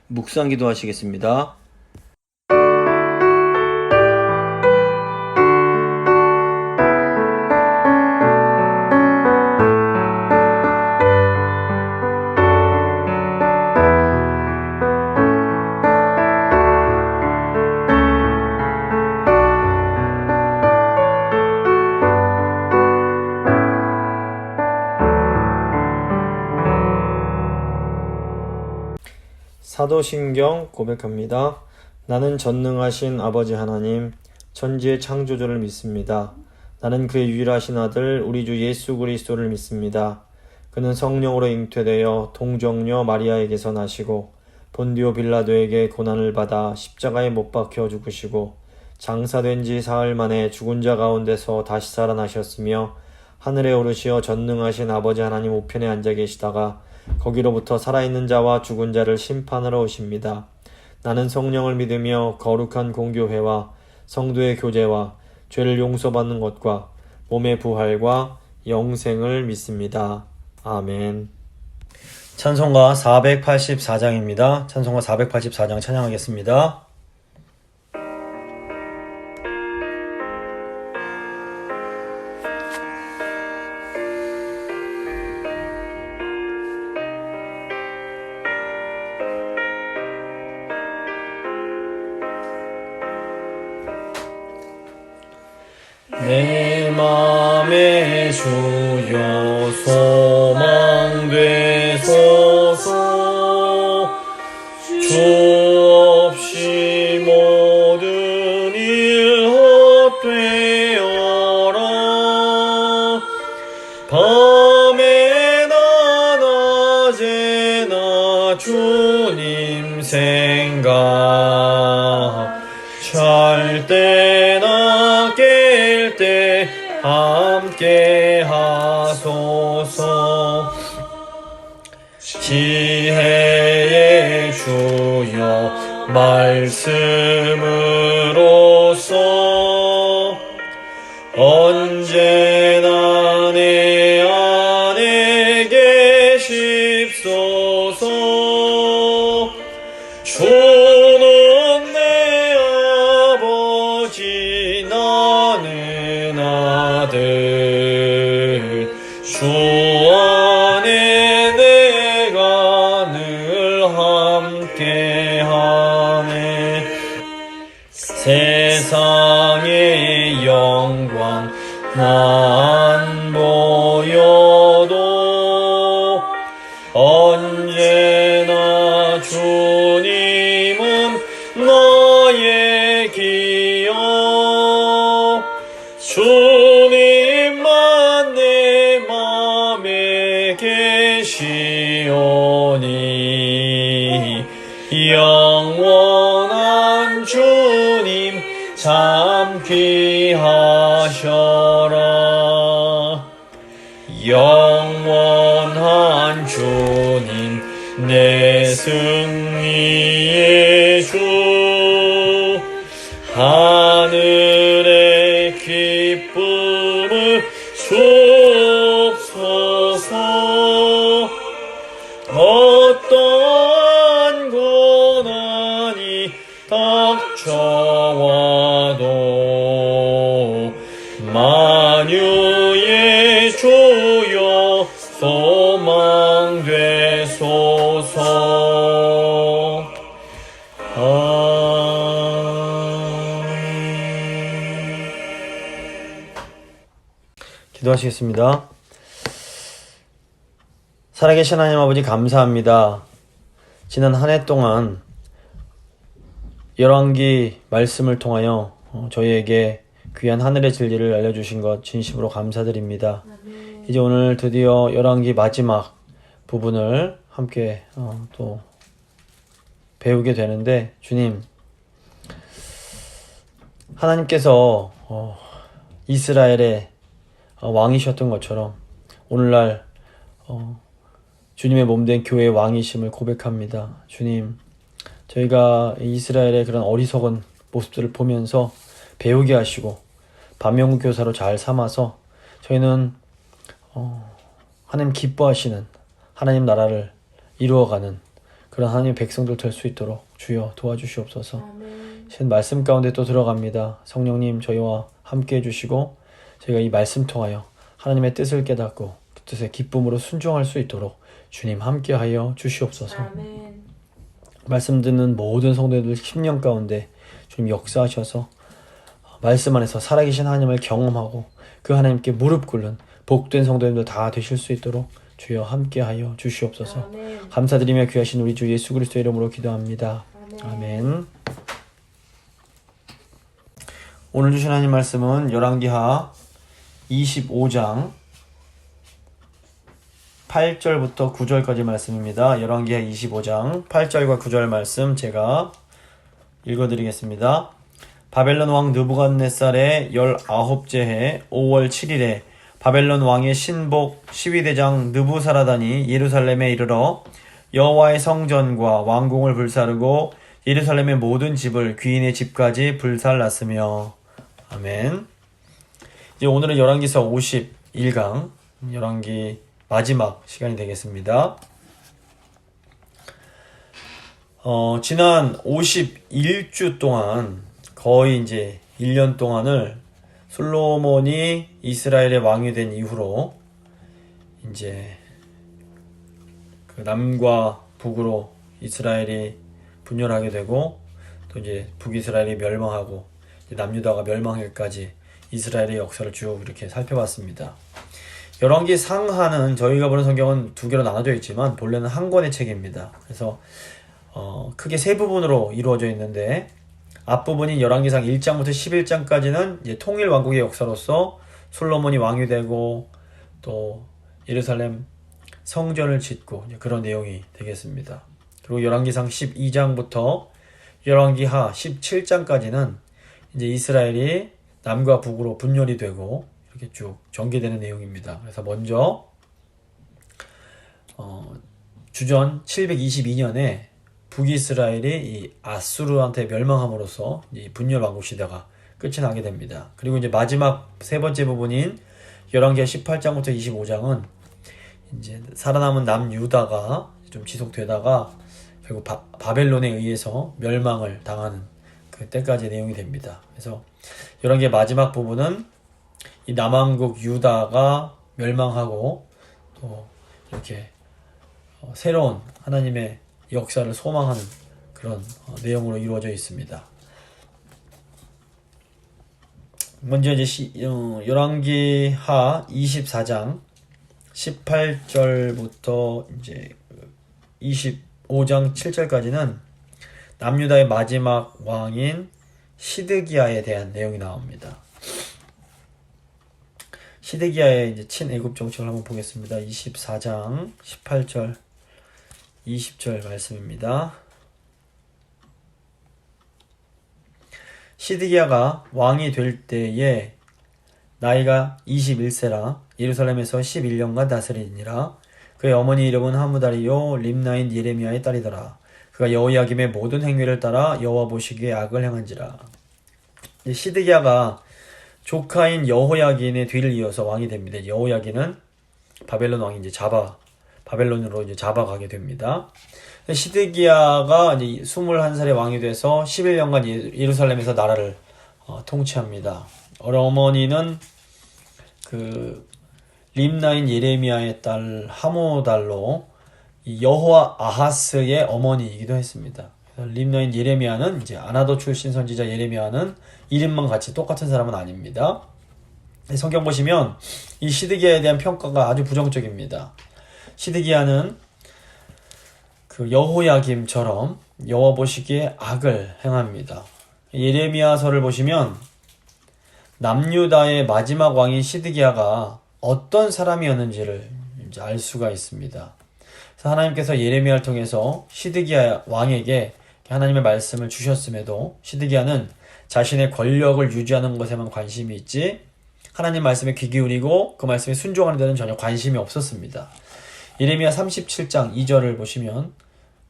묵상기도 하시겠습니다. 사도신경 고백합니다. 나는 전능하신 아버지 하나님, 천지의 창조주를 믿습니다. 나는 그의 유일하신 아들 우리 주 예수 그리스도를 믿습니다. 그는 성령으로 잉태되어 동정녀 마리아에게서 나시고 본디오 빌라도에게 고난을 받아 십자가에 못 박혀 죽으시고 장사된 지 사흘 만에 죽은 자 가운데서 다시 살아나셨으며 하늘에 오르시어 전능하신 아버지 하나님 우편에 앉아 계시다가 거기로부터 살아있는 자와 죽은 자를 심판하러 오십니다. 나는 성령을 믿으며 거룩한 공교회와 성도의 교제와 죄를 용서받는 것과 몸의 부활과 영생을 믿습니다. 아멘. 찬송가 484장입니다. 찬송가 484장 찬양하겠습니다. 내 맘의 주여 소망 되소서. 주 없이 모든 일 헛되어라. 밤에나 낮에나 주님 생각 잘 때나 깰 때 함께 하소서. 지혜의 주여 말씀으로써 언제나 내 안에 계십소서. 주는 내 아버지 나는 아들. 주 안에 내가 늘 함께하네. 세상의 영광 안 보여도 언제나 주님은 너의 기억. 주님만 내 맘에 계시오니 영원한 주님 참 귀하셔라. 영원한 주님 내 승리의 주. 하늘의 기쁨을 주옵소서. 어떠한 고난이 닥쳐와도 만유의 주여 소망 되소서. 기도하시겠습니다. 살아계신 하나님 아버지 감사합니다. 지난 한 해 동안 열왕기 말씀을 통하여 저희에게 귀한 하늘의 진리를 알려주신 것 진심으로 감사드립니다. 이제 오늘 드디어 열왕기 마지막 부분을 함께 또 배우게 되는데, 주님, 하나님께서 이스라엘의 왕이셨던 것처럼 오늘날 주님의 몸된 교회의 왕이심을 고백합니다. 주님, 저희가 이스라엘의 그런 어리석은 모습들을 보면서 배우게 하시고 반면교 교사로 잘 삼아서 저희는 하나님 기뻐하시는 하나님 나라를 이루어가는 그런 하나님의 백성들 될 수 있도록 주여 도와주시옵소서. 아멘. 신 말씀 가운데 또 들어갑니다. 성령님 저희와 함께 해주시고 저희가 이 말씀 통하여 하나님의 뜻을 깨닫고 그 뜻에 기쁨으로 순종할 수 있도록 주님 함께하여 주시옵소서. 아멘. 말씀 듣는 모든 성도들 심령 가운데 주님 역사하셔서 말씀 안에서 살아계신 하나님을 경험하고 그 하나님께 무릎 꿇는 복된 성도님들 다 되실 수 있도록 주여 함께하여 주시옵소서. 아멘. 감사드리며 귀하신 우리 주 예수 그리스도의 이름으로 기도합니다. 아멘. 아멘. 오늘 주신 하나님 말씀은 열왕기하 25장 8절부터 9절까지 말씀입니다. 열왕기하 25장 8절과 9절 말씀 제가 읽어드리겠습니다. 바벨론 왕 느부갓네살의 19째 해 5월 7일에 바벨론 왕의 신복 12대장 느부사라단이 예루살렘에 이르러 여호와의 성전과 왕궁을 불사르고 예루살렘의 모든 집을 귀인의 집까지 불살랐으며. 아멘. 이제 오늘은 열왕기서 51강 열왕기 마지막 시간이 되겠습니다. 지난 51주 동안 거의 이제 1년 동안을 솔로몬이 이스라엘의 왕이 된 이후로 이제 그 남과 북으로 이스라엘이 분열하게 되고 또 이제 북이스라엘이 멸망하고 남유다가 멸망하기까지 이스라엘의 역사를 쭉 이렇게 살펴봤습니다. 열왕기 상하는 저희가 보는 성경은 두 개로 나눠져 있지만 본래는 한 권의 책입니다. 그래서 크게 세 부분으로 이루어져 있는데 앞부분인 열왕기상 1장부터 11장까지는 이제 통일 왕국의 역사로서 솔로몬이 왕이 되고 또 예루살렘 성전을 짓고 그런 내용이 되겠습니다. 그리고 열왕기상 12장부터 열왕기하 17장까지는 이제 이스라엘이 남과 북으로 분열이 되고 이렇게 쭉 전개되는 내용입니다. 그래서 먼저 주전 722년에 북이스라엘이 이 아수르한테 멸망함으로써 이 분열 왕국 시대가 끝이 나게 됩니다. 그리고 이제 마지막 세 번째 부분인 열왕기하 18장부터 25장은 이제 살아남은 남유다가 좀 지속되다가 결국 바벨론에 의해서 멸망을 당하는 그때까지 내용이 됩니다. 그래서 열왕기의 마지막 부분은 이 남왕국 유다가 멸망하고 또 이렇게 새로운 하나님의 역사를 소망하는 그런 내용으로 이루어져 있습니다. 먼저 이제 열왕기하 24장 18절부터 이제 25장 7절까지는 남유다의 마지막 왕인 시드기야에 대한 내용이 나옵니다. 시드기야의 이제 친애굽 정책을 한번 보겠습니다. 24장 18절 20절 말씀입니다. 시드기야가 왕이 될 때에 나이가 21세라 예루살렘에서 11년간 다스리니라. 그의 어머니 이름은 하무다리요 림나인 예레미야의 딸이더라. 그가 여호야김의 모든 행위를 따라 여호와 보시기에 악을 행한지라. 시드기야가 조카인 여호야긴의 뒤를 이어서 왕이 됩니다. 여호야긴은 바벨론 왕이 이제 바벨론으로 이제 잡아가게 됩니다. 시드기야가 이제 21살의 왕이 돼서 11년간 예루살렘에서 나라를 통치합니다. 어머니는 그 림나인 예레미야의 딸 하모달로 여호와 아하스의 어머니이기도 했습니다. 림나인 예레미야는 이제 아나도 출신 선지자 예레미야는 이름만 같이 똑같은 사람은 아닙니다. 성경 보시면 이 시드기야에 대한 평가가 아주 부정적입니다. 시드기야는 그 여호야김처럼 여호와 보시기에 악을 행합니다. 예레미야서를 보시면 남유다의 마지막 왕인 시드기야가 어떤 사람이었는지를 이제 알 수가 있습니다. 그래서 하나님께서 예레미야를 통해서 시드기야 왕에게 하나님의 말씀을 주셨음에도 시드기야는 자신의 권력을 유지하는 것에만 관심이 있지 하나님 말씀에 귀 기울이고 그 말씀에 순종하는 데는 전혀 관심이 없었습니다. 예레미야 37장 2절을 보시면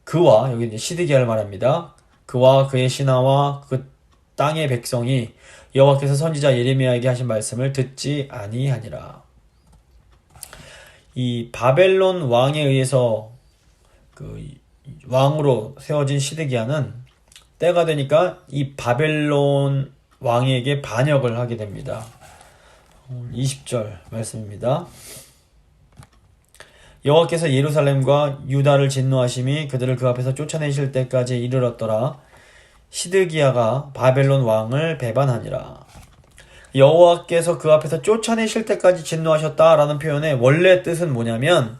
그와 여기 이제 시드기야를 말합니다. 그와 그의 신하와 그 땅의 백성이 여호와께서 선지자 예레미야에게 하신 말씀을 듣지 아니하니라. 이 바벨론 왕에 의해서 그 왕으로 세워진 시드기야는 때가 되니까 이 바벨론 왕에게 반역을 하게 됩니다. 20절 말씀입니다. 여호와께서 예루살렘과 유다를 진노하심이 그들을 그 앞에서 쫓아내실 때까지 이르렀더라. 시드기야가 바벨론 왕을 배반하니라. 여호와께서 그 앞에서 쫓아내실 때까지 진노하셨다라는 표현의 원래 뜻은 뭐냐면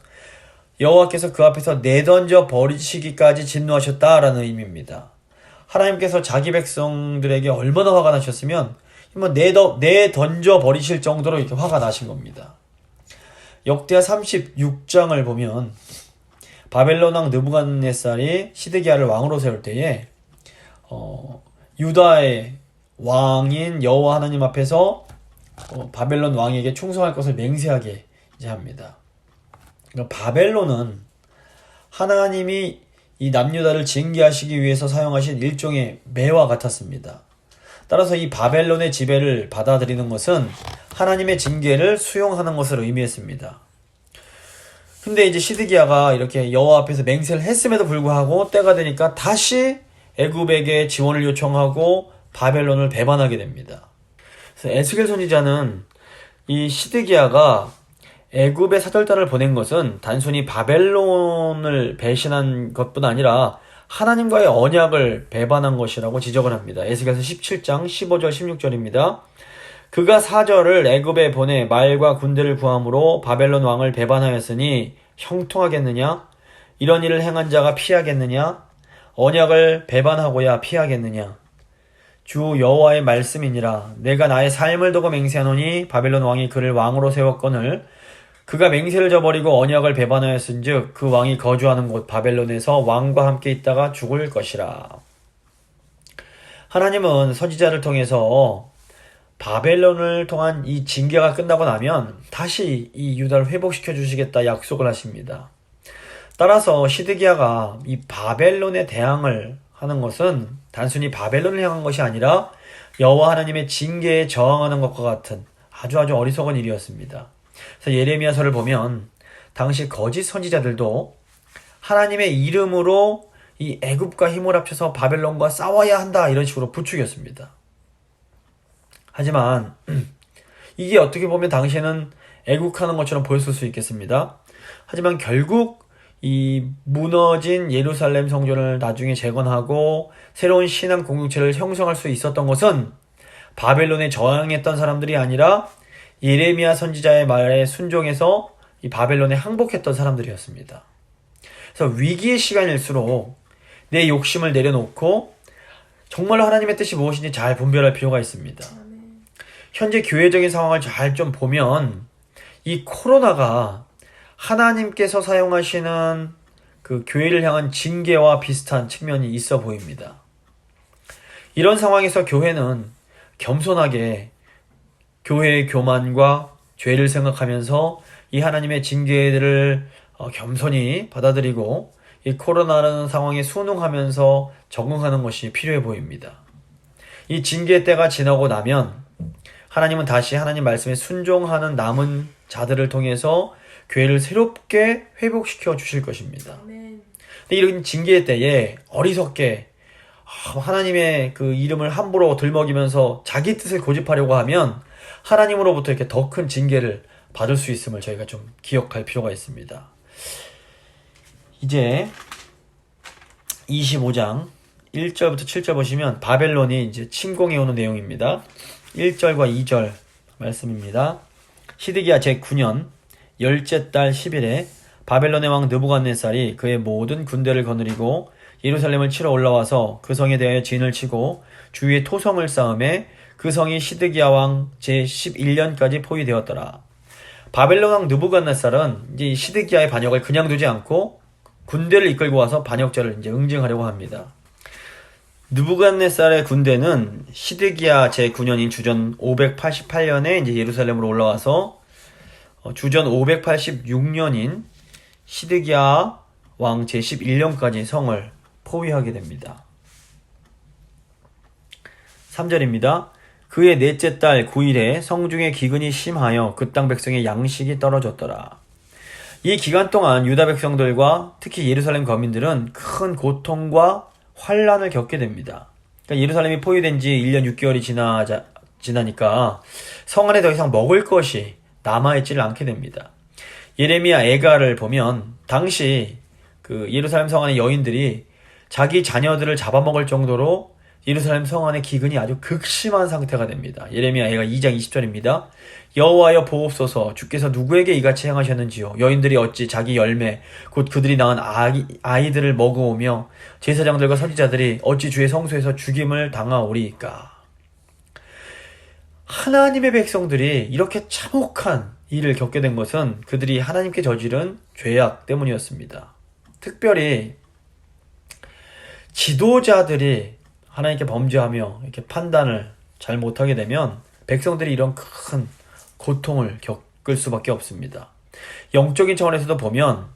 여호와께서 그 앞에서 내던져 버리시기까지 진노하셨다라는 의미입니다. 하나님께서 자기 백성들에게 얼마나 화가 나셨으면 내던져 버리실 정도로 이렇게 화가 나신 겁니다. 역대하 36장을 보면 바벨론 왕 느부갓네살이 시드기야를 왕으로 세울 때에 유다의 왕인 여호와 하나님 앞에서 바벨론 왕에게 충성할 것을 맹세하게 이제 합니다. 그러니까 바벨론은 하나님이 이 남유다를 징계하시기 위해서 사용하신 일종의 매와 같았습니다. 따라서 이 바벨론의 지배를 받아들이는 것은 하나님의 징계를 수용하는 것을 의미했습니다. 근데 이제 시드기야가 이렇게 여호와 앞에서 맹세를 했음에도 불구하고 때가 되니까 다시 애굽에게 지원을 요청하고 바벨론을 배반하게 됩니다. 그래서 에스겔 선지자는 이 시드기야가 애굽에 사절단을 보낸 것은 단순히 바벨론을 배신한 것뿐 아니라 하나님과의 언약을 배반한 것이라고 지적을 합니다. 에스겔서 17장 15절 16절입니다. 그가 사절을 애굽에 보내 말과 군대를 구함으로 바벨론 왕을 배반하였으니 형통하겠느냐? 이런 일을 행한 자가 피하겠느냐? 언약을 배반하고야 피하겠느냐? 주 여호와의 말씀이니라. 내가 나의 삶을 두고 맹세하노니 바벨론 왕이 그를 왕으로 세웠거늘 그가 맹세를 저버리고 언약을 배반하였은즉 그 왕이 거주하는 곳 바벨론에서 왕과 함께 있다가 죽을 것이라. 하나님은 선지자를 통해서 바벨론을 통한 이 징계가 끝나고 나면 다시 이 유다를 회복시켜 주시겠다 약속을 하십니다. 따라서 시드기야가 이 바벨론에 대항을 하는 것은 단순히 바벨론을 향한 것이 아니라 여호와 하나님의 징계에 저항하는 것과 같은 아주 어리석은 일이었습니다. 그래서 예레미야서를 보면 당시 거짓 선지자들도 하나님의 이름으로 이 애굽과 힘을 합쳐서 바벨론과 싸워야 한다 이런 식으로 부추겼습니다. 하지만 이게 어떻게 보면 당시에는 애국하는 것처럼 보였을 수 있겠습니다. 하지만 결국 이 무너진 예루살렘 성전을 나중에 재건하고 새로운 신앙 공동체를 형성할 수 있었던 것은 바벨론에 저항했던 사람들이 아니라 예레미야 선지자의 말에 순종해서 이 바벨론에 항복했던 사람들이었습니다. 그래서 위기의 시간일수록 내 욕심을 내려놓고 정말로 하나님의 뜻이 무엇인지 잘 분별할 필요가 있습니다. 현재 교회적인 상황을 잘 좀 보면 이 코로나가 하나님께서 사용하시는 그 교회를 향한 징계와 비슷한 측면이 있어 보입니다. 이런 상황에서 교회는 겸손하게 교회의 교만과 죄를 생각하면서 이 하나님의 징계들을 겸손히 받아들이고 이 코로나라는 상황에 순응하면서 적응하는 것이 필요해 보입니다. 이 징계 때가 지나고 나면 하나님은 다시 하나님 말씀에 순종하는 남은 자들을 통해서 교회를 새롭게 회복시켜 주실 것입니다. 근데 이런 징계 때에 어리석게 하나님의 그 이름을 함부로 들먹이면서 자기 뜻을 고집하려고 하면 하나님으로부터 이렇게 더 큰 징계를 받을 수 있음을 저희가 좀 기억할 필요가 있습니다. 이제 25장 1절부터 7절 보시면 바벨론이 이제 침공해 오는 내용입니다. 1절과 2절 말씀입니다. 시드기야 제9년 열째 달 10일에 바벨론의 왕 느부갓네살이 그의 모든 군대를 거느리고 예루살렘을 치러 올라와서 그 성에 대하여 진을 치고 주위에 토성을 쌓음에 그 성이 시드기야 왕 제11년까지 포위되었더라. 바벨론 왕 느부갓네살은 이제 시드기야의 반역을 그냥 두지 않고 군대를 이끌고 와서 반역죄를 이제 응징하려고 합니다. 느부갓네살의 군대는 시드기야 제9년인 주전 588년에 이제 예루살렘으로 올라와서 주전 586년인 시드기야 왕 제11년까지 성을 포위하게 됩니다. 3절입니다. 그의 넷째 달 9일에 성중의 기근이 심하여 그 땅 백성의 양식이 떨어졌더라. 이 기간 동안 유다 백성들과 특히 예루살렘 거민들은 큰 고통과 환란을 겪게 됩니다. 그러니까 예루살렘이 포위된 지 1년 6개월이 지나니까 성 안에 더 이상 먹을 것이 남아있지를 않게 됩니다. 예레미야 애가를 보면 당시 그 예루살렘 성 안의 여인들이 자기 자녀들을 잡아먹을 정도로 예루살렘 성 안의 기근이 아주 극심한 상태가 됩니다. 예레미야 애가 2장 20절입니다. 여호와여 보옵소서, 주께서 누구에게 이같이 행하셨는지요. 여인들이 어찌 자기 열매 곧 그들이 낳은 아이들을 먹어오며 제사장들과 선지자들이 어찌 주의 성소에서 죽임을 당하오리이까. 하나님의 백성들이 이렇게 참혹한 일을 겪게 된 것은 그들이 하나님께 저지른 죄악 때문이었습니다. 특별히 지도자들이 하나님께 범죄하며 이렇게 판단을 잘 못하게 되면 백성들이 이런 큰 고통을 겪을 수밖에 없습니다. 영적인 차원에서도 보면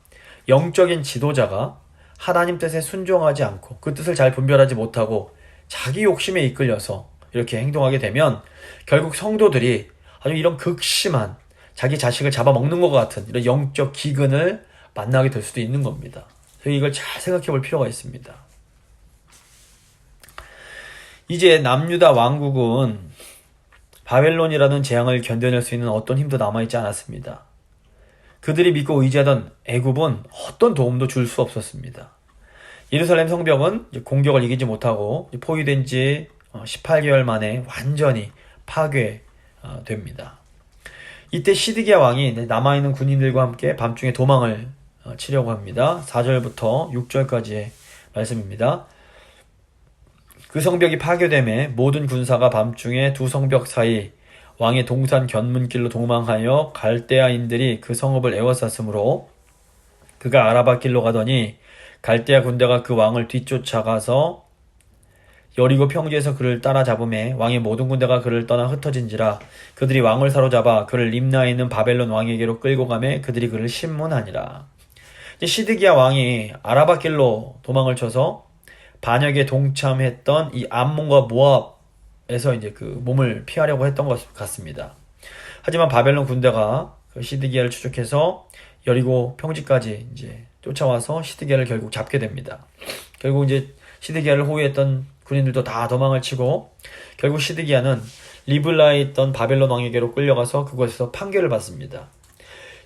영적인 지도자가 하나님 뜻에 순종하지 않고 그 뜻을 잘 분별하지 못하고 자기 욕심에 이끌려서 이렇게 행동하게 되면 결국 성도들이 아주 이런 극심한 자기 자식을 잡아먹는 것 같은 이런 영적 기근을 만나게 될 수도 있는 겁니다. 이걸 잘 생각해 볼 필요가 있습니다. 이제 남유다 왕국은 바벨론이라는 재앙을 견뎌낼 수 있는 어떤 힘도 남아있지 않았습니다. 그들이 믿고 의지하던 애굽은 어떤 도움도 줄 수 없었습니다. 예루살렘 성벽은 공격을 이기지 못하고 포위된 지 18개월 만에 완전히 파괴됩니다. 이때 시드기야 왕이 남아있는 군인들과 함께 밤중에 도망을 치려고 합니다. 4절부터 6절까지의 말씀입니다. 그 성벽이 파괴됨에 모든 군사가 밤중에 두 성벽 사이 왕의 동산 견문길로 도망하여 갈대아인들이 그 성읍을 에워쌌으므로 그가 아라바 길로 가더니 갈대아 군대가 그 왕을 뒤쫓아가서 여리고 평지에서 그를 따라잡음에 왕의 모든 군대가 그를 떠나 흩어진지라. 그들이 왕을 사로잡아 그를 림나에 있는 바벨론 왕에게로 끌고 가매 그들이 그를 신문하니라. 시드기야 왕이 아라바 길로 도망을 쳐서 반역에 동참했던 이 암몬과 모압에서 이제 그 몸을 피하려고 했던 것 같습니다. 하지만 바벨론 군대가 그 시드기야를 추적해서 여리고 평지까지 이제 쫓아와서 시드기야를 결국 잡게 됩니다. 결국 이제 시드기야를 호위했던 군인들도 다 도망을 치고 결국 시드기야는 리블라에 있던 바벨론 왕에게로 끌려가서 그곳에서 판결을 받습니다.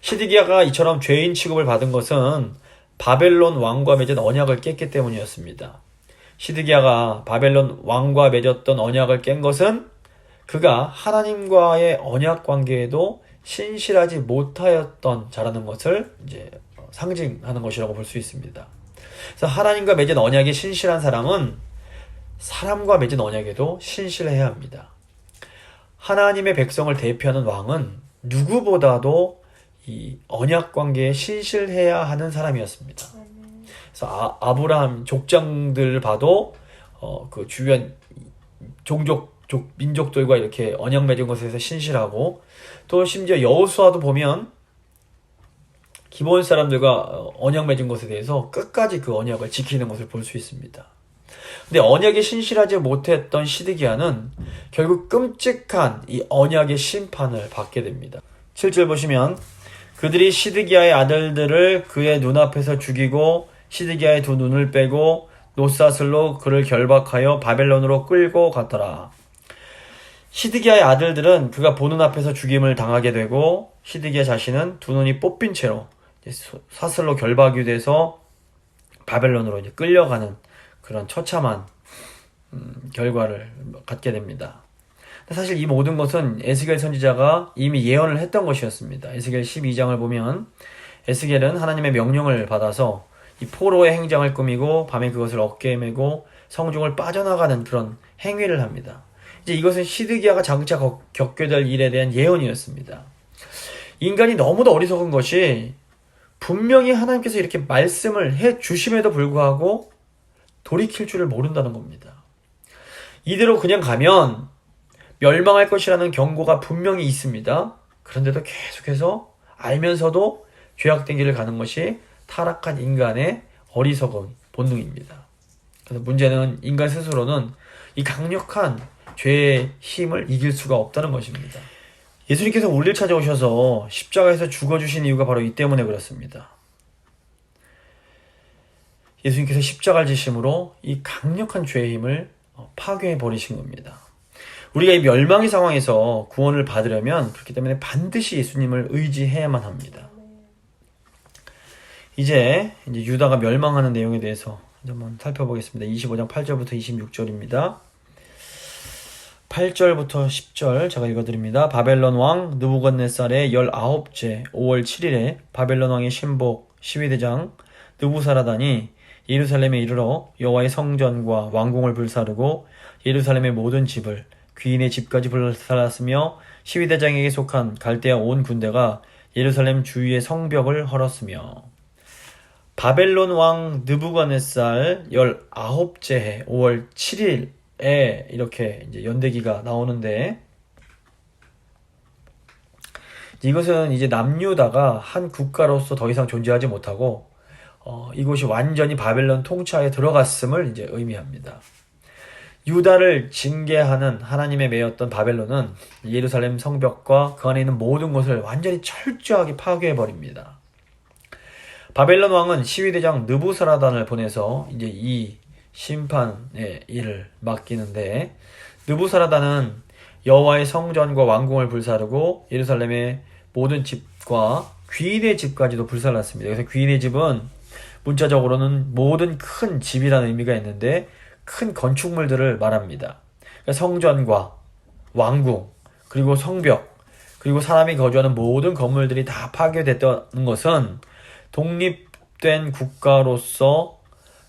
시드기야가 이처럼 죄인 취급을 받은 것은 바벨론 왕과 맺은 언약을 깼기 때문이었습니다. 시드기야가 바벨론 왕과 맺었던 언약을 깬 것은 그가 하나님과의 언약 관계에도 신실하지 못하였던 자라는 것을 이제 상징하는 것이라고 볼 수 있습니다. 그래서 하나님과 맺은 언약에 신실한 사람은 사람과 맺은 언약에도 신실해야 합니다. 하나님의 백성을 대표하는 왕은 누구보다도 이 언약 관계에 신실해야 하는 사람이었습니다. 그래서 아브라함 족장들을 봐도 그 주변 민족들과 이렇게 언약 맺은 것에서 신실하고, 또 심지어 여호수아도 보면 기본 사람들과 언약 맺은 것에 대해서 끝까지 그 언약을 지키는 것을 볼 수 있습니다. 근데 언약에 신실하지 못했던 시드기야는 결국 끔찍한 이 언약의 심판을 받게 됩니다. 7절 보시면 그들이 시드기야의 아들들을 그의 눈앞에서 죽이고 시드기야의 두 눈을 빼고 놋사슬로 그를 결박하여 바벨론으로 끌고 갔더라. 시드기야의 아들들은 그가 보는 앞에서 죽임을 당하게 되고 시드기야 자신은 두 눈이 뽑힌 채로 사슬로 결박이 돼서 바벨론으로 이제 끌려가는 그런 처참한 결과를 갖게 됩니다. 사실 이 모든 것은 에스겔 선지자가 이미 예언을 했던 것이었습니다. 에스겔 12장을 보면 에스겔은 하나님의 명령을 받아서 이 포로의 행장을 꾸미고 밤에 그것을 어깨에 메고 성중을 빠져나가는 그런 행위를 합니다. 이제 이것은 시드기야가 장차 겪게 될 일에 대한 예언이었습니다. 인간이 너무도 어리석은 것이 분명히 하나님께서 이렇게 말씀을 해 주심에도 불구하고 돌이킬 줄을 모른다는 겁니다. 이대로 그냥 가면 멸망할 것이라는 경고가 분명히 있습니다. 그런데도 계속해서 알면서도 죄악된 길을 가는 것이 타락한 인간의 어리석은 본능입니다. 그래서 문제는 인간 스스로는 이 강력한 죄의 힘을 이길 수가 없다는 것입니다. 예수님께서 우리를 찾아오셔서 십자가에서 죽어주신 이유가 바로 이 때문에 그렇습니다. 예수님께서 십자가를 지심으로 이 강력한 죄의 힘을 파괴해 버리신 겁니다. 우리가 이 멸망의 상황에서 구원을 받으려면 그렇기 때문에 반드시 예수님을 의지해야만 합니다. 이제 유다가 멸망하는 내용에 대해서 한번 살펴보겠습니다. 25장 8절부터 26절입니다. 8절부터 10절 제가 읽어드립니다. 바벨론 왕 느부갓네살의 19째 5월 7일에 바벨론 왕의 신복 시위대장 느부사라단이 예루살렘에 이르러 여호와의 성전과 왕궁을 불사르고 예루살렘의 모든 집을 귀인의 집까지 불살랐으며 시위대장에게 속한 갈대아 온 군대가 예루살렘 주위의 성벽을 헐었으며 바벨론 왕 느부갓네살 19째 해 5월 7일에 이렇게 이제 연대기가 나오는데 이것은 이제 남유다가 한 국가로서 더 이상 존재하지 못하고 이곳이 완전히 바벨론 통치하에 들어갔음을 이제 의미합니다. 유다를 징계하는 하나님의 매였던 바벨론은 예루살렘 성벽과 그 안에 있는 모든 것을 완전히 철저하게 파괴해버립니다. 바벨론 왕은 시위대장 느부사라단을 보내서 이제 이 심판의 일을 맡기는데 느부사라단은 여호와의 성전과 왕궁을 불사르고 예루살렘의 모든 집과 귀인의 집까지도 불살랐습니다. 그래서 귀인의 집은 문자적으로는 모든 큰 집이라는 의미가 있는데 큰 건축물들을 말합니다. 그러니까 성전과 왕궁, 그리고 성벽, 그리고 사람이 거주하는 모든 건물들이 다 파괴됐다는 것은 독립된 국가로서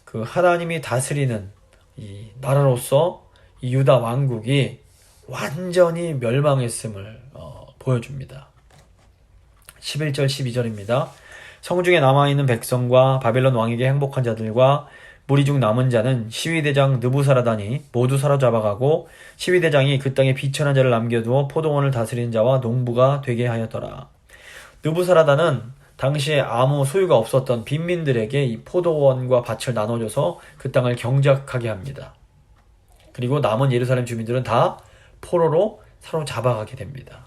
그 하나님이 다스리는 이 나라로서 이 유다 왕국이 완전히 멸망했음을 보여줍니다. 11절 12절입니다. 성중에 남아있는 백성과 바벨론 왕에게 행복한 자들과 무리 중 남은 자는 시위대장 느부사라단이 모두 사로잡아가고 시위대장이 그 땅에 비천한 자를 남겨두어 포도원을 다스리는 자와 농부가 되게 하였더라. 느부사라단은 당시에 아무 소유가 없었던 빈민들에게 이 포도원과 밭을 나눠줘서 그 땅을 경작하게 합니다. 그리고 남은 예루살렘 주민들은 다 포로로 사로잡아가게 됩니다.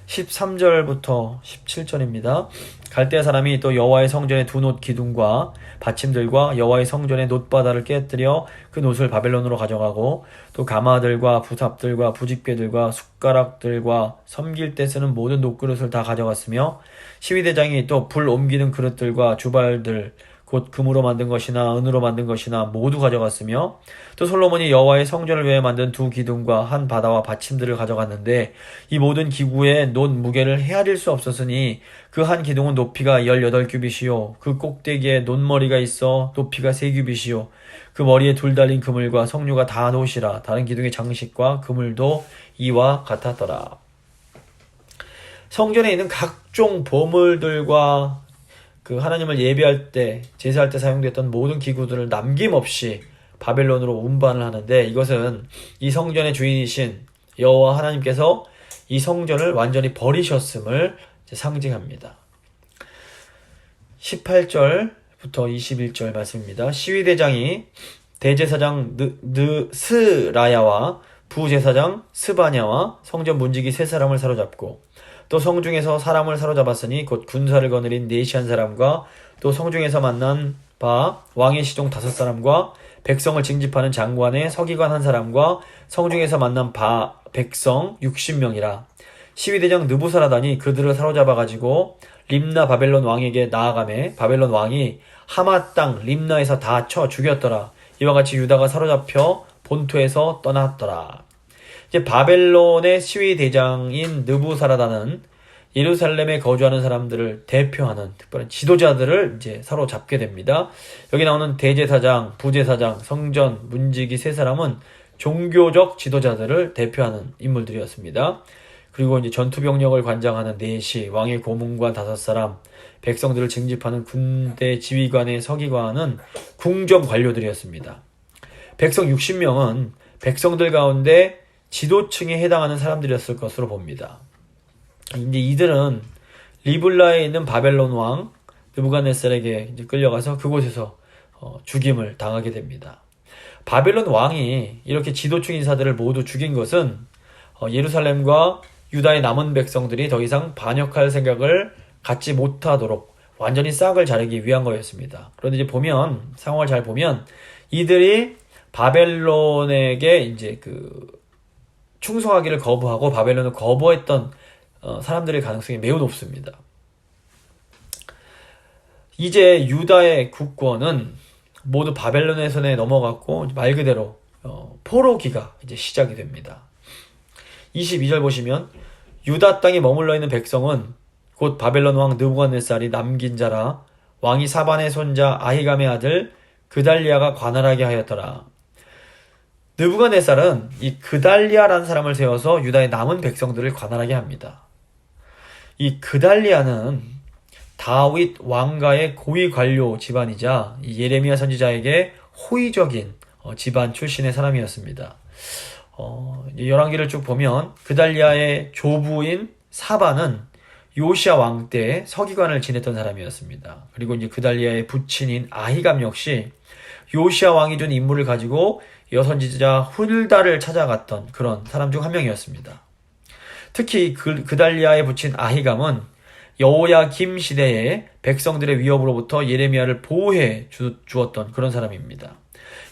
13절부터 17절입니다. 갈대아 사람이 또 여호와의 성전의 두 놋 기둥과 받침들과 여호와의 성전의 놋바다를 깨뜨려 그 놋을 바벨론으로 가져가고 또 가마들과 부삽들과 부집게들과 숟가락들과 섬길 때 쓰는 모든 놋그릇을 다 가져갔으며 시위대장이 또 불 옮기는 그릇들과 주발들 곧 금으로 만든 것이나 은으로 만든 것이나 모두 가져갔으며 또 솔로몬이 여호와의 성전을 위해 만든 두 기둥과 한 바다와 받침들을 가져갔는데 이 모든 기구의 놋 무게를 헤아릴 수 없었으니 그 한 기둥은 높이가 18규빗이요 그 꼭대기에 놋머리가 있어 높이가 3규빗이요 그 머리에 둘 달린 그물과 석류가 다 놋이라 다른 기둥의 장식과 그물도 이와 같았더라. 성전에 있는 각종 보물들과 그 하나님을 예배할 때, 제사할 때 사용됐던 모든 기구들을 남김없이 바벨론으로 운반을 하는데 이것은 이 성전의 주인이신 여호와 하나님께서 이 성전을 완전히 버리셨음을 상징합니다. 18절부터 21절 말씀입니다. 시위대장이 대제사장 느스라야와 부제사장 스바냐와 성전 문지기 세 사람을 사로잡고 또 성중에서 사람을 사로잡았으니 곧 군사를 거느린 네시한 사람과 또 성중에서 만난 바 왕의 시종 5사람과 백성을 징집하는 장관의 서기관 1사람과 성중에서 만난 바 백성 60명이라. 시위대장 느부사라단이 그들을 사로잡아가지고 림나 바벨론 왕에게 나아가매 바벨론 왕이 하마 땅 림나에서 다 쳐 죽였더라. 이와 같이 유다가 사로잡혀 본토에서 떠났더라. 이제 바벨론의 시위대장인 느부사라단은 예루살렘에 거주하는 사람들을 대표하는 특별한 지도자들을 이제 사로잡게 됩니다. 여기 나오는 대제사장, 부제사장, 성전, 문지기 세 사람은 종교적 지도자들을 대표하는 인물들이었습니다. 그리고 이제 전투병력을 관장하는 네시, 왕의 고문관 5사람, 백성들을 징집하는 군대 지휘관의 서기관은 궁정 관료들이었습니다. 백성 60명은 백성들 가운데 지도층에 해당하는 사람들이었을 것으로 봅니다. 이제 이들은 리블라에 있는 바벨론 왕 느부갓네살에게 이제 끌려가서 그곳에서 죽임을 당하게 됩니다. 바벨론 왕이 이렇게 지도층 인사들을 모두 죽인 것은 예루살렘과 유다의 남은 백성들이 더 이상 반역할 생각을 갖지 못하도록 완전히 싹을 자르기 위한 거였습니다. 그런데 이제 보면, 상황을 잘 보면, 이들이 바벨론에게 이제 충성하기를 거부하고 바벨론을 거부했던 사람들의 가능성이 매우 높습니다. 이제 유다의 국권은 모두 바벨론의 손에 넘어갔고 말 그대로 포로기가 이제 시작이 됩니다. 22절 보시면 유다 땅에 머물러 있는 백성은 곧 바벨론 왕 느부갓네살이 남긴 자라 왕이 사반의 손자 아히감의 아들 그달리아가 관할하게 하였더라. 느부갓네살은 이 그달리아라는 사람을 세워서 유다의 남은 백성들을 관할하게 합니다. 이 그달리아는 다윗 왕가의 고위 관료 집안이자 예레미야 선지자에게 호의적인 집안 출신의 사람이었습니다. 열왕기를 쭉 보면 그달리아의 조부인 사반은 요시야 왕 때 서기관을 지냈던 사람이었습니다. 그리고 이제 그달리아의 부친인 아히감 역시 요시야 왕이 준 임무를 가지고 여선지자 훌다를 찾아갔던 그런 사람 중 한 명이었습니다. 특히 그달리아의 부친 아히감은 여호야김 시대에 백성들의 위협으로부터 예레미야를 보호해 주었던 그런 사람입니다.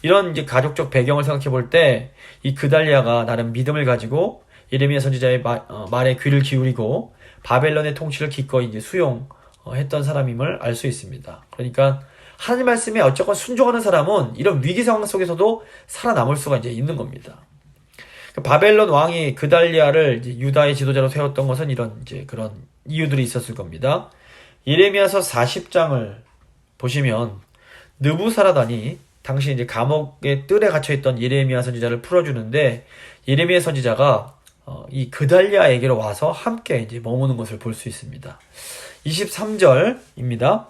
이런 이제 가족적 배경을 생각해 볼 때 이 그달리아가 나름 믿음을 가지고 예레미야 선지자의 말에 귀를 기울이고 바벨론의 통치를 기꺼이 이제 수용했던 사람임을 알 수 있습니다. 그러니까 하나님 말씀에 어쨌건 순종하는 사람은 이런 위기 상황 속에서도 살아남을 수가 이제 있는 겁니다. 바벨론 왕이 그달리아를 이제 유다의 지도자로 세웠던 것은 이런 이제 그런 이유들이 있었을 겁니다. 예레미야서 40장을 보시면 느부사라단이 당시 이제 감옥의 뜰에 갇혀 있던 예레미야 선지자를 풀어주는데 예레미야 선지자가 이 그달리아에게로 와서 함께 이제 머무는 것을 볼 수 있습니다. 23절입니다.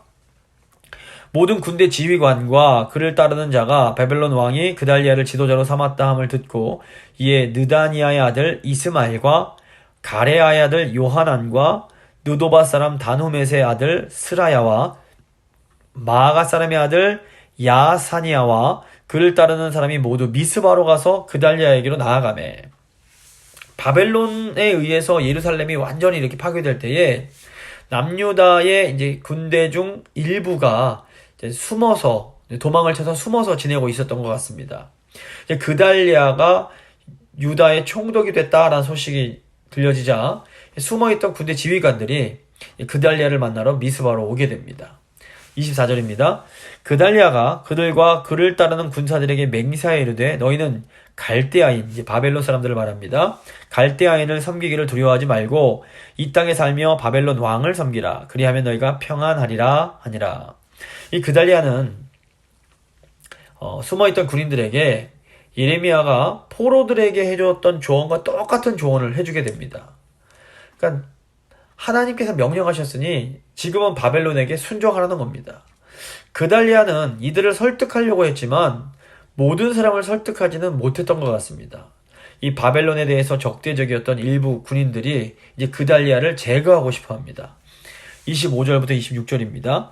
모든 군대 지휘관과 그를 따르는 자가 바벨론 왕이 그달리아를 지도자로 삼았다 함을 듣고 이에 느다니아의 아들 이스마엘과 가레아의 아들 요하난과 느도바 사람 다누멧의 아들 스라야와 마아가 사람의 아들 야사니아와 그를 따르는 사람이 모두 미스바로 가서 그달리아에게로 나아가매. 바벨론에 의해서 예루살렘이 완전히 이렇게 파괴될 때에 남유다의 이제 군대 중 일부가 이제 숨어서 도망을 쳐서 숨어서 지내고 있었던 것 같습니다. 이제 그달리아가 유다의 총독이 됐다라는 소식이 들려지자 숨어있던 군대 지휘관들이 그달리아를 만나러 미스바로 오게 됩니다. 24절입니다. 그달리아가 그들과 그를 따르는 군사들에게 맹세하여 이르되 너희는 갈대아인, 이제 바벨론 사람들을 말합니다. 갈대아인을 섬기기를 두려워하지 말고 이 땅에 살며 바벨론 왕을 섬기라. 그리하면 너희가 평안하리라 하니라. 이 그달리아는 숨어있던 군인들에게 예레미야가 포로들에게 해줬던 조언과 똑같은 조언을 해주게 됩니다. 그러니까 하나님께서 명령하셨으니 지금은 바벨론에게 순종하라는 겁니다. 그달리아는 이들을 설득하려고 했지만 모든 사람을 설득하지는 못했던 것 같습니다. 이 바벨론에 대해서 적대적이었던 일부 군인들이 이제 그달리아를 제거하고 싶어 합니다. 25절부터 26절입니다.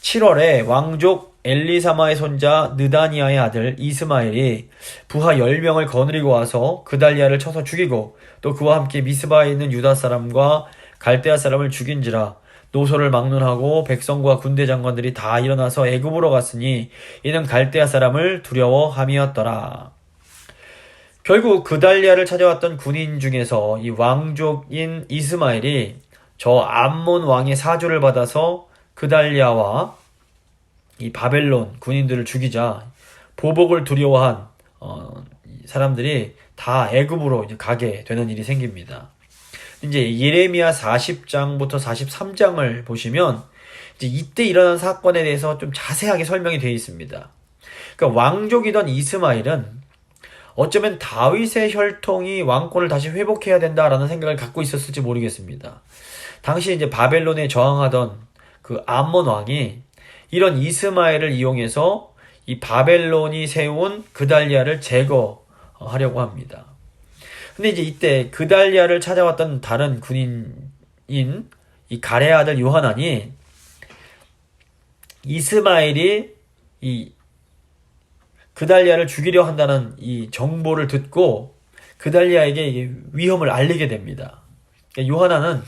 7월에 왕족 엘리사마의 손자 느다니아의 아들 이스마엘이 부하 10명을 거느리고 와서 그달리아를 쳐서 죽이고 또 그와 함께 미스바에 있는 유다 사람과 갈대아 사람을 죽인지라. 노소를 막론하고 백성과 군대 장관들이 다 일어나서 애굽으로 갔으니 이는 갈대아 사람을 두려워함이었더라. 결국 그달리아를 찾아왔던 군인 중에서 이 왕족인 이스마엘이 저 암몬 왕의 사주를 받아서 그달리아와 이 바벨론 군인들을 죽이자 보복을 두려워한 사람들이 다 애굽으로 이제 가게 되는 일이 생깁니다. 이제 예레미야 40장부터 43장을 보시면 이제 이때 일어난 사건에 대해서 좀 자세하게 설명이 되어 있습니다. 그러니까 왕족이던 이스마엘은 어쩌면 다윗의 혈통이 왕권을 다시 회복해야 된다라는 생각을 갖고 있었을지 모르겠습니다. 당시 이제 바벨론에 저항하던 그 암몬 왕이 이런 이스마엘을 이용해서 이 바벨론이 세운 그달리아를 제거하려고 합니다. 근데 이제 이때 그달리아를 찾아왔던 다른 군인인 이 가레 아들 요하난이 이스마엘이 이 그달리아를 죽이려 한다는 이 정보를 듣고 그달리아에게 이게 위험을 알리게 됩니다. 그러니까 요하나는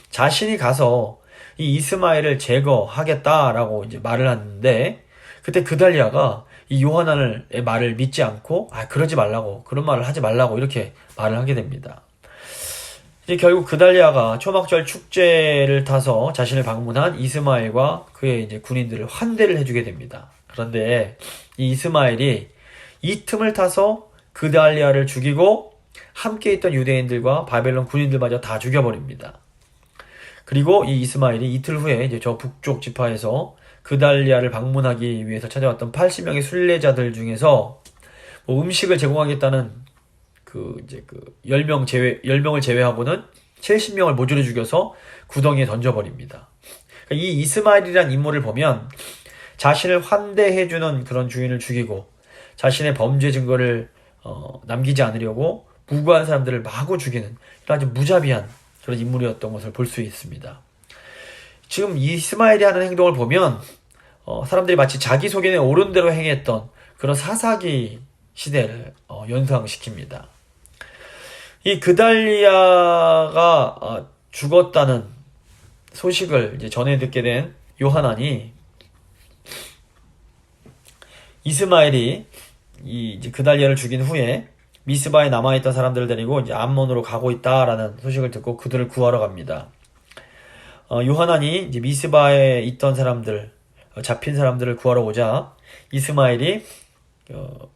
자신이 가서 이 이스마엘을 제거하겠다라고 이제 말을 하는데, 그때 그달리아가 이 요하나의 말을 믿지 않고, 그러지 말라고, 그런 말을 하지 말라고 이렇게 말을 하게 됩니다. 이제 결국 그달리아가 초막절 축제를 타서 자신을 방문한 이스마엘과 그의 이제 군인들을 환대를 해주게 됩니다. 그런데 이 이스마엘이 이 틈을 타서 그달리아를 죽이고 함께 있던 유대인들과 바벨론 군인들마저 다 죽여버립니다. 그리고 이 이스마엘이 이틀 후에 이제 저 북쪽 지파에서 그달리아를 방문하기 위해서 찾아왔던 80명의 순례자들 중에서 뭐 음식을 제공하겠다는 10명을 제외하고는 70명을 모조리 죽여서 구덩이에 던져버립니다. 그러니까 이 이스마엘이란 인물을 보면 자신을 환대해주는 그런 주인을 죽이고 자신의 범죄 증거를 남기지 않으려고 무고한 사람들을 마구 죽이는 이런 아주 무자비한 그런 인물이었던 것을 볼 수 있습니다. 지금 이스마엘이 하는 행동을 보면 사람들이 마치 자기 소견에 옳은 대로 행했던 그런 사사기 시대를 연상시킵니다. 이 그달리아가 죽었다는 소식을 이제 전해 듣게 된 요하난이 이스마엘이 이제 그달리아를 죽인 후에 미스바에 남아있던 사람들을 데리고 이제 암몬으로 가고 있다라는 소식을 듣고 그들을 구하러 갑니다. 요하난이 이제 미스바에 있던 사람들, 잡힌 사람들을 구하러 오자 이스마엘이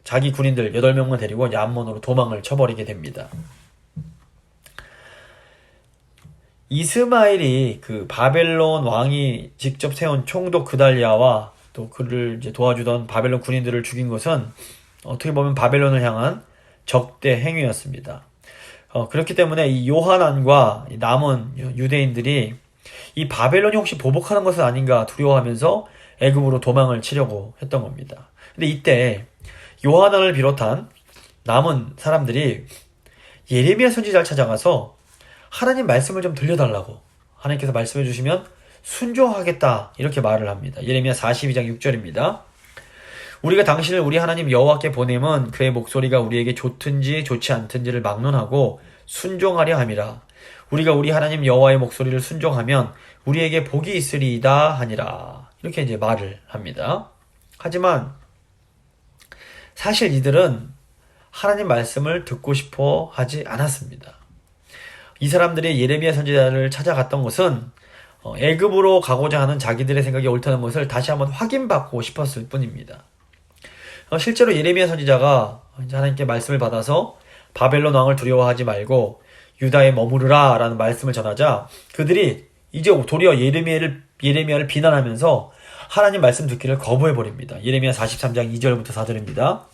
자기 군인들 8명만 데리고 이제 암몬으로 도망을 쳐버리게 됩니다. 이스마엘이 그 바벨론 왕이 직접 세운 총독 그달리아와 또 그를 이제 도와주던 바벨론 군인들을 죽인 것은 어떻게 보면 바벨론을 향한 적대 행위였습니다. 그렇기 때문에 이 요하난과 남은 유대인들이 이 바벨론이 혹시 보복하는 것은 아닌가 두려워하면서 애굽으로 도망을 치려고 했던 겁니다. 근데 이때 요하난을 비롯한 남은 사람들이 예레미야 선지자를 찾아가서 하나님 말씀을 좀 들려달라고, 하나님께서 말씀해 주시면 순종하겠다 이렇게 말을 합니다. 예레미야 42장 6절입니다. 우리가 당신을 우리 하나님 여호와께 보내면 그의 목소리가 우리에게 좋든지 좋지 않든지를 막론하고 순종하려 함이라. 우리가 우리 하나님 여호와의 목소리를 순종하면 우리에게 복이 있으리이다 하니라. 이렇게 이제 말을 합니다. 하지만 사실 이들은 하나님 말씀을 듣고 싶어 하지 않았습니다. 이 사람들이 예레미야 선지자를 찾아갔던 것은 애굽으로 가고자 하는 자기들의 생각이 옳다는 것을 다시 한번 확인받고 싶었을 뿐입니다. 실제로 예레미야 선지자가 하나님께 말씀을 받아서 바벨론 왕을 두려워하지 말고 유다에 머무르라 라는 말씀을 전하자 그들이 이제 도리어 예레미야를 비난하면서 하나님 말씀 듣기를 거부해버립니다. 예레미야 43장 2절부터 4절입니다.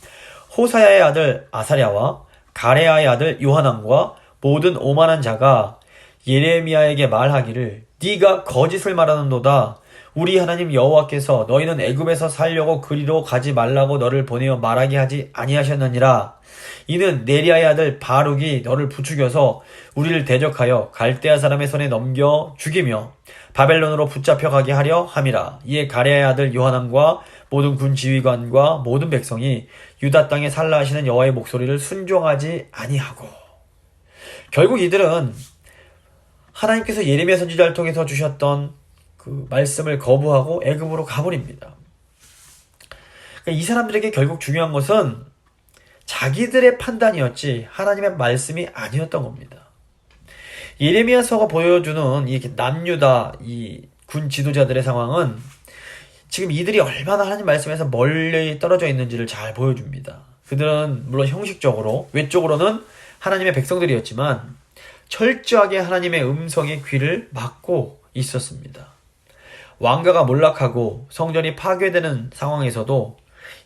호사야의 아들 아사랴와 가레아의 아들 요하난과 모든 오만한 자가 예레미야에게 말하기를 네가 거짓을 말하는도다. 우리 하나님 여호와께서 너희는 애굽에서 살려고 그리로 가지 말라고 너를 보내어 말하게 하지 아니하셨느니라. 이는 네리아의 아들 바룩이 너를 부추겨서 우리를 대적하여 갈대아 사람의 손에 넘겨 죽이며 바벨론으로 붙잡혀 가게 하려 함이라. 이에 가레아의 아들 요하난과 모든 군 지휘관과 모든 백성이 유다 땅에 살라 하시는 여호와의 목소리를 순종하지 아니하고. 결국 이들은 하나님께서 예레미야 선지자를 통해서 주셨던 그 말씀을 거부하고 애굽으로 가버립니다. 그러니까 이 사람들에게 결국 중요한 것은 자기들의 판단이었지 하나님의 말씀이 아니었던 겁니다. 예레미야서가 보여주는 이 남유다 이 군 지도자들의 상황은 지금 이들이 얼마나 하나님 말씀에서 멀리 떨어져 있는지를 잘 보여줍니다. 그들은 물론 형식적으로 외적으로는 하나님의 백성들이었지만 철저하게 하나님의 음성에 귀를 막고 있었습니다. 왕가가 몰락하고 성전이 파괴되는 상황에서도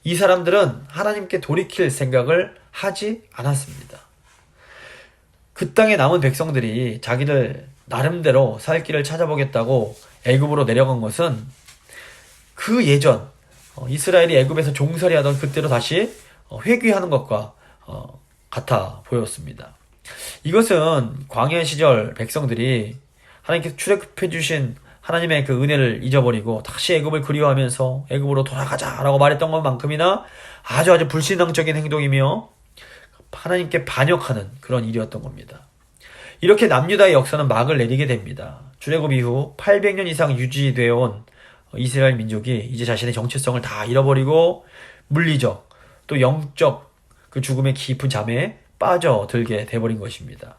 이 사람들은 하나님께 돌이킬 생각을 하지 않았습니다. 그 땅에 남은 백성들이 자기들 나름대로 살 길을 찾아보겠다고 애굽으로 내려간 것은 그 예전 이스라엘이 애굽에서 종살이하던 그때로 다시 회귀하는 것과 같아 보였습니다. 이것은 광야 시절 백성들이 하나님께서 출애굽해 주신 하나님의 그 은혜를 잊어버리고 다시 애굽을 그리워하면서 애굽으로 돌아가자라고 말했던 것만큼이나 아주 불신앙적인 행동이며 하나님께 반역하는 그런 일이었던 겁니다. 이렇게 남유다의 역사는 막을 내리게 됩니다. 출애굽 이후 800년 이상 유지되어 온 이스라엘 민족이 이제 자신의 정체성을 다 잃어버리고 물리적 또 영적 그 죽음의 깊은 잠에 빠져들게 돼버린 것입니다.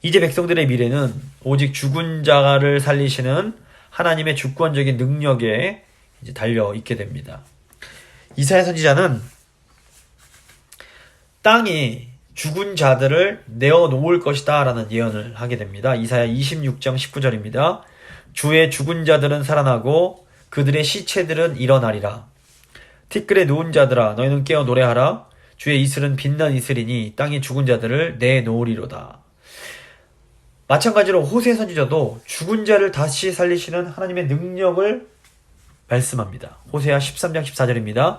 이제 백성들의 미래는 오직 죽은 자를 살리시는 하나님의 주권적인 능력에 이제 달려 있게 됩니다. 이사야 선지자는 땅이 죽은 자들을 내어 놓을 것이다 라는 예언을 하게 됩니다. 이사야 26장 19절입니다. 주의 죽은 자들은 살아나고 그들의 시체들은 일어나리라. 티끌에 누운 자들아 너희는 깨어 노래하라. 주의 이슬은 빛난 이슬이니 땅이 죽은 자들을 내놓으리로다. 마찬가지로 호세 선지자도 죽은 자를 다시 살리시는 하나님의 능력을 말씀합니다. 호세아 13장 14절입니다.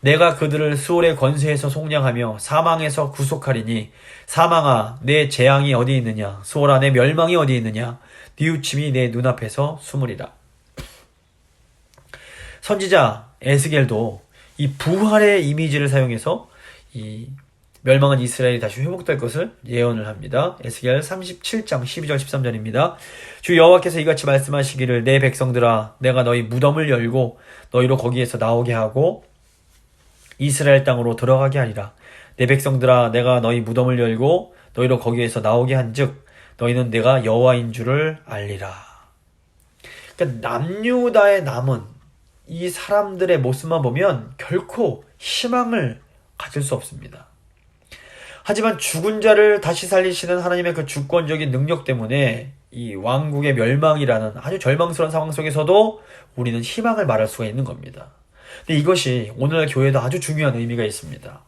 내가 그들을 수월의 권세에서 속량하며 사망에서 구속하리니 사망아 내 재앙이 어디 있느냐 수월아 내 멸망이 어디 있느냐 뉘우침이 내 눈앞에서 숨으리라. 선지자 에스겔도 이 부활의 이미지를 사용해서 이 멸망한 이스라엘이 다시 회복될 것을 예언을 합니다. 에스겔 37장 12절 13절입니다. 주 여호와께서 이같이 말씀하시기를 내 백성들아 내가 너희 무덤을 열고 너희로 거기에서 나오게 하고 이스라엘 땅으로 들어가게 하리라. 내 백성들아 내가 너희 무덤을 열고 너희로 거기에서 나오게 한즉 너희는 내가 여호와인 줄을 알리라. 그러니까 남유다에 남은 이 사람들의 모습만 보면 결코 희망을 가질 수 없습니다. 하지만 죽은 자를 다시 살리시는 하나님의 그 주권적인 능력 때문에 이 왕국의 멸망이라는 아주 절망스러운 상황 속에서도 우리는 희망을 말할 수가 있는 겁니다. 근데 이것이 오늘날 교회에도 아주 중요한 의미가 있습니다.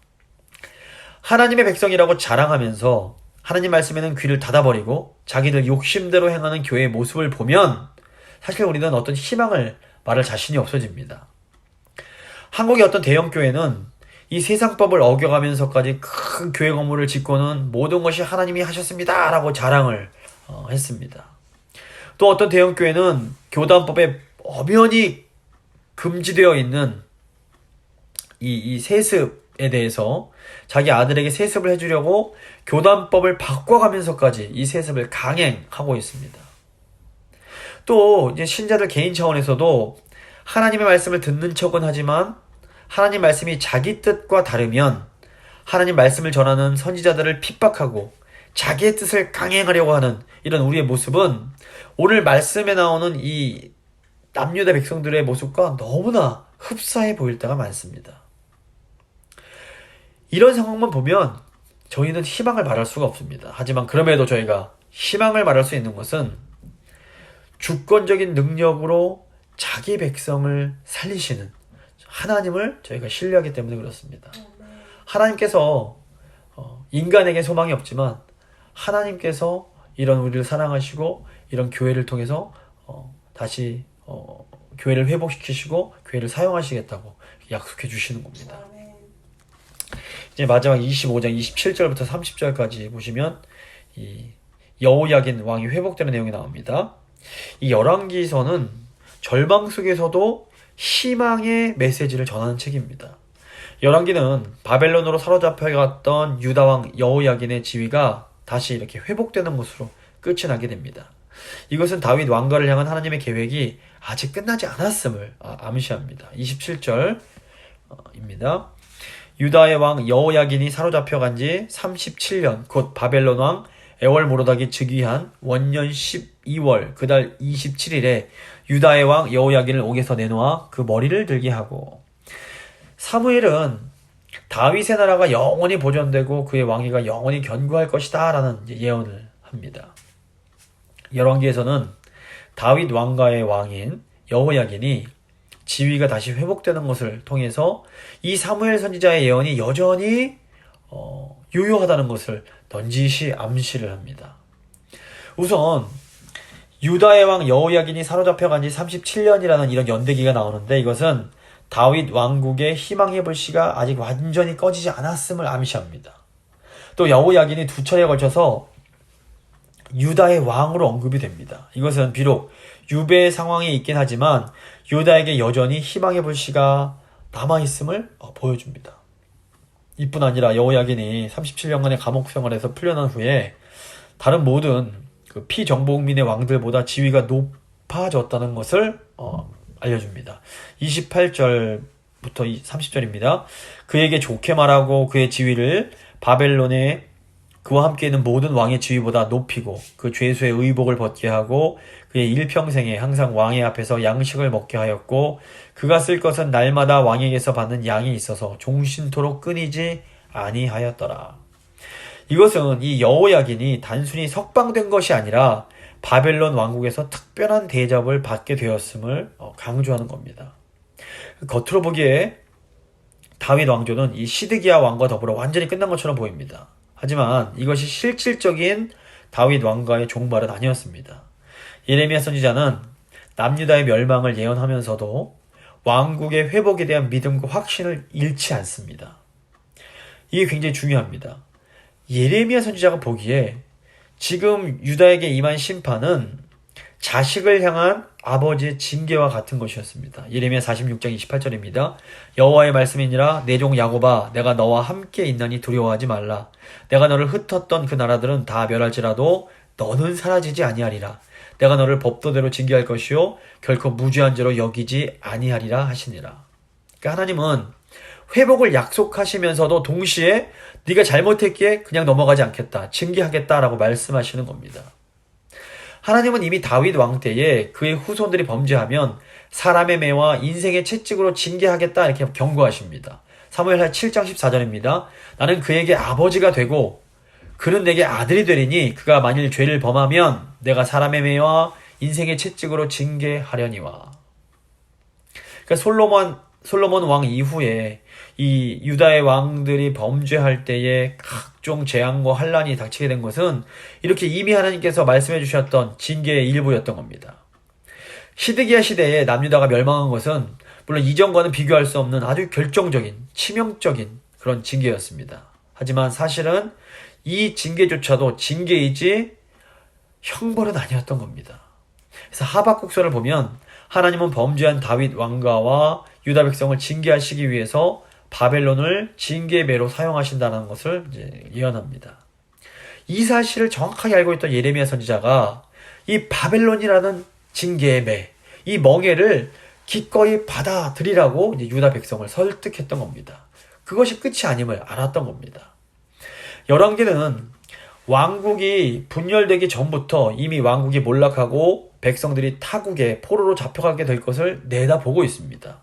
하나님의 백성이라고 자랑하면서 하나님 말씀에는 귀를 닫아버리고 자기들 욕심대로 행하는 교회의 모습을 보면 사실 우리는 어떤 희망을 말할 자신이 없어집니다. 한국의 어떤 대형교회는 이 세상법을 어겨가면서까지 큰 교회 건물을 짓고는 모든 것이 하나님이 하셨습니다 라고 자랑을 했습니다. 또 어떤 대형교회는 교단법에 엄연히 금지되어 있는 이 세습에 대해서 자기 아들에게 세습을 해주려고 교단법을 바꿔가면서까지 이 세습을 강행하고 있습니다. 또 이제 신자들 개인 차원에서도 하나님의 말씀을 듣는 척은 하지만 하나님 말씀이 자기 뜻과 다르면 하나님 말씀을 전하는 선지자들을 핍박하고 자기의 뜻을 강행하려고 하는 이런 우리의 모습은 오늘 말씀에 나오는 이 남유다 백성들의 모습과 너무나 흡사해 보일 때가 많습니다. 이런 상황만 보면 저희는 희망을 말할 수가 없습니다. 하지만 그럼에도 저희가 희망을 말할 수 있는 것은 주권적인 능력으로 자기 백성을 살리시는 하나님을 저희가 신뢰하기 때문에 그렇습니다. 하나님께서 인간에게 소망이 없지만 하나님께서 이런 우리를 사랑하시고 이런 교회를 통해서 다시 교회를 회복시키시고 교회를 사용하시겠다고 약속해 주시는 겁니다. 이제 마지막 25장 27절부터 30절까지 보시면 이 여호야긴 왕이 회복되는 내용이 나옵니다. 이 열왕기서는 절망 속에서도 희망의 메시지를 전하는 책입니다. 열왕기는 바벨론으로 사로잡혀갔던 유다왕 여호야긴의 지위가 다시 이렇게 회복되는 것으로 끝이 나게 됩니다. 이것은 다윗 왕가를 향한 하나님의 계획이 아직 끝나지 않았음을 암시합니다. 27절입니다. 유다의 왕 여호야긴이 사로잡혀간 지 37년 곧 바벨론 왕 에월모로닥이 즉위한 원년 12월 그달 27일에 유다의 왕 여호야긴을 옥에서 내놓아 그 머리를 들게 하고 사무엘은 다윗의 나라가 영원히 보존되고 그의 왕위가 영원히 견고할 것이다 라는 예언을 합니다. 열왕기에서는 다윗 왕가의 왕인 여호야긴이 지위가 다시 회복되는 것을 통해서 이 사무엘 선지자의 예언이 여전히 유효하다는 것을 넌지시 암시를 합니다. 우선 유다의 왕 여호야긴이 사로잡혀간 지 37년이라는 이런 연대기가 나오는데 이것은 다윗 왕국의 희망의 불씨가 아직 완전히 꺼지지 않았음을 암시합니다. 또 여호야긴이 두 차례에 걸쳐서 유다의 왕으로 언급이 됩니다. 이것은 비록 유배의 상황에 있긴 하지만 유다에게 여전히 희망의 불씨가 남아있음을 보여줍니다. 이뿐 아니라 여호야긴이 37년간의 감옥 생활에서 풀려난 후에 다른 모든 그 피정복민의 왕들보다 지위가 높아졌다는 것을 알려줍니다. 28절부터 30절입니다. 그에게 좋게 말하고 그의 지위를 바벨론에 그와 함께 있는 모든 왕의 지위보다 높이고 그 죄수의 의복을 벗게 하고 그의 일평생에 항상 왕의 앞에서 양식을 먹게 하였고 그가 쓸 것은 날마다 왕에게서 받는 양이 있어서 종신토록 끊이지 아니하였더라. 이것은 이 여호야긴이 단순히 석방된 것이 아니라 바벨론 왕국에서 특별한 대접을 받게 되었음을 강조하는 겁니다. 겉으로 보기에 다윗 왕조는 이 시드기야 왕과 더불어 완전히 끝난 것처럼 보입니다. 하지만 이것이 실질적인 다윗 왕가의 종말은 아니었습니다. 예레미야 선지자는 남유다의 멸망을 예언하면서도 왕국의 회복에 대한 믿음과 확신을 잃지 않습니다. 이게 굉장히 중요합니다. 예레미야 선지자가 보기에 지금 유다에게 임한 심판은 자식을 향한 아버지의 징계와 같은 것이었습니다. 예레미야 46장 28절입니다. 여호와의 말씀이니라 내 종 야곱아 내가 너와 함께 있나니 두려워하지 말라. 내가 너를 흩었던 그 나라들은 다 멸할지라도 너는 사라지지 아니하리라. 내가 너를 법도대로 징계할 것이요 결코 무죄한 죄로 여기지 아니하리라 하시니라. 그러니까 하나님은 회복을 약속하시면서도 동시에 네가 잘못했기에 그냥 넘어가지 않겠다. 징계하겠다라고 말씀하시는 겁니다. 하나님은 이미 다윗 왕 때에 그의 후손들이 범죄하면 사람의 매와 인생의 채찍으로 징계하겠다 이렇게 경고하십니다. 사무엘하 7장 14절입니다. 나는 그에게 아버지가 되고 그는 내게 아들이 되리니 그가 만일 죄를 범하면 내가 사람의 매와 인생의 채찍으로 징계하려니와. 그러니까 솔로몬 왕 이후에 이 유다의 왕들이 범죄할 때에 각종 재앙과 환란이 닥치게 된 것은 이렇게 이미 하나님께서 말씀해 주셨던 징계의 일부였던 겁니다. 시드기야 시대에 남유다가 멸망한 것은 물론 이전과는 비교할 수 없는 아주 결정적인 치명적인 그런 징계였습니다. 하지만 사실은 이 징계조차도 징계이지 형벌은 아니었던 겁니다. 그래서 하박국서를 보면 하나님은 범죄한 다윗 왕가와 유다 백성을 징계하시기 위해서 바벨론을 징계매로 사용하신다는 것을 이제 예언합니다. 이 사실을 정확하게 알고 있던 예레미야 선지자가 이 바벨론이라는 징계의 매, 이 멍에를 기꺼이 받아들이라고 이제 유다 백성을 설득했던 겁니다. 그것이 끝이 아님을 알았던 겁니다. 열왕기는 왕국이 분열되기 전부터 이미 왕국이 몰락하고 백성들이 타국에 포로로 잡혀가게 될 것을 내다보고 있습니다.